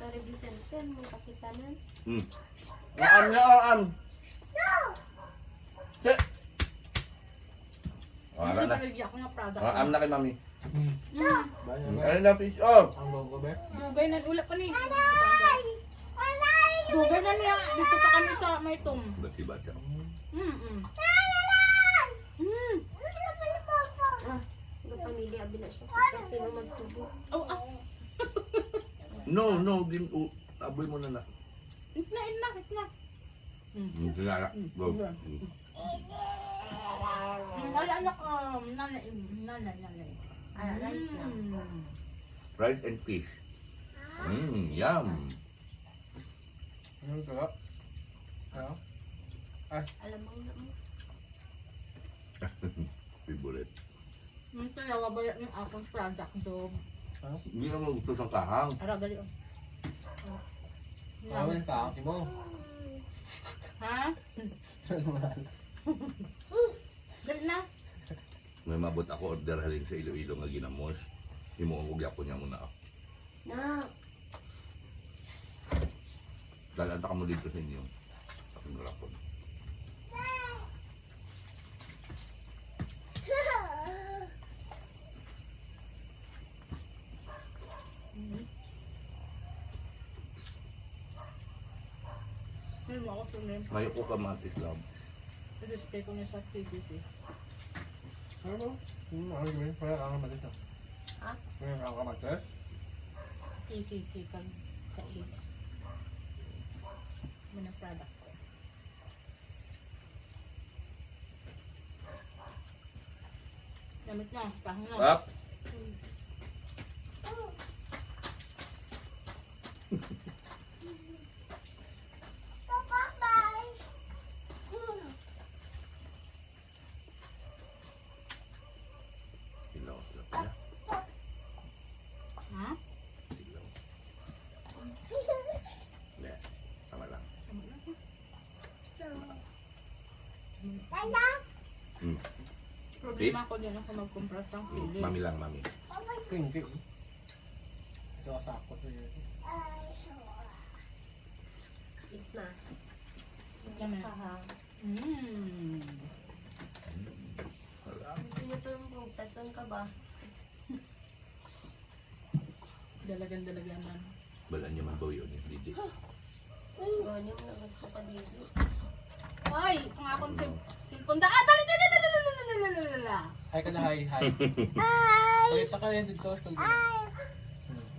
Sorry, Vicente, mo pakitanan. Aan niya, aan. Che. Wala na. Ako nga product. Aan na kay mami. Bayan ba? Ano na fish off? Ang logo ba? Dugay na ulap pa ni. Dugay na niya. Dito pa kami sa may tom. Bati-bat siya. Ang pamilya, abi na siya. Kasi no magsubo. Oh, No, aboy mo na na. itna. Sinala. Go. Wala anak, nanay. Rice lang. Rice and fish. Yum. Ano ito? Ano? Alamang na mo. Favorite. Ito na wabalik ng akong product dog. Hindi naman gusto sa kahang. Ara, gali oh. Marami ng tao, Timo. Ha? Gali na. May mabot ako order haling sa Iloilo nga ginamos. Himuugya ko niya muna ako. Na. Dalanta ka mo dito sa inyo. Sa aking rapon. Ano ako sumim. Mayo ko kamatis lang. Display ko niya sa TBC. Ano ba? Ano ba yun? Wala kang kamatis na. Ha? Wala kang kamatis? TCC pag sa AIDS. Mga product ko. Gamit na, kahang na. Up. Ilaw sila pala. Ha? Ilaw. Hindi. Tama lang. Problema ko din ako mag-compress ng pili. Mami lang, mami. Hindi. Ito kasakot na yun. Itna. Kami. Kahang. Sino ito yung pungtason ka ba? Dalagan man. Balaan niya man bawi yun. Hindi. Ganyan mo naman ko pa dito. Ay! Ang akong cellphone da. Ah! Dali! Hi ka na, hi. Pakita ka rin dito.